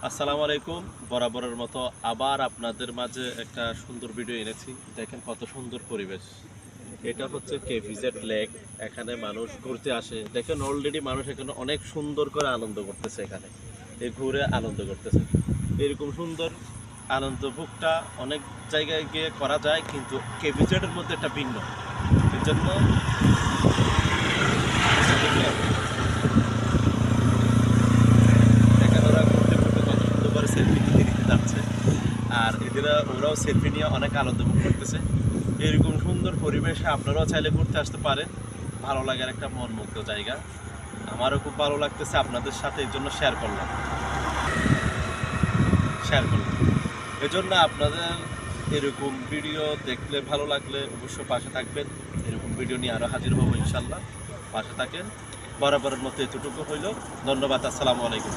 আসসালামু আলাইকুম। বরাবরের মতো আবার আপনাদের মাঝে একটা সুন্দর ভিডিও এনেছি। দেখেন কত সুন্দর পরিবেশ। এটা হচ্ছে কেভিজেড লেক। এখানে মানুষ ঘুরতে আসে। দেখেন অলরেডি মানুষ এখানে অনেক সুন্দর করে আনন্দ করতেছে। এখানে এই ঘুরে আনন্দ করতেছে। এরকম সুন্দর আনন্দ ভোগটা অনেক জায়গায় গিয়ে করা যায়, কিন্তু কেভিজেডের মধ্যে একটা ভিন্ন। এর জন্য দেখেন ওরা ঘুরতে ঘুরতে কত সুন্দর করে সেলফি দিতে দিতে যাচ্ছে। আর ওরাও সেলফি নিয়ে অনেক আনন্দ ভোগ করতেছে। এরকম সুন্দর পরিবেশে আপনারাও চাইলে ঘুরতে আসতে পারেন। ভালো লাগার একটা মনমুগ্ধ জায়গা। আমারও খুব ভালো লাগতেছে, আপনাদের সাথে এই জন্য শেয়ার করলাম। এজন্য আপনাদের এরকম ভিডিও দেখলে ভালো লাগলে অবশ্যই পাশে থাকবেন। এরকম ভিডিও নিয়ে আরও হাজির হবো ইনশাল্লাহ। পাশে থাকেন। বরাবরের মতো এতটুকু হইল। ধন্যবাদ। আসসালামু আলাইকুম।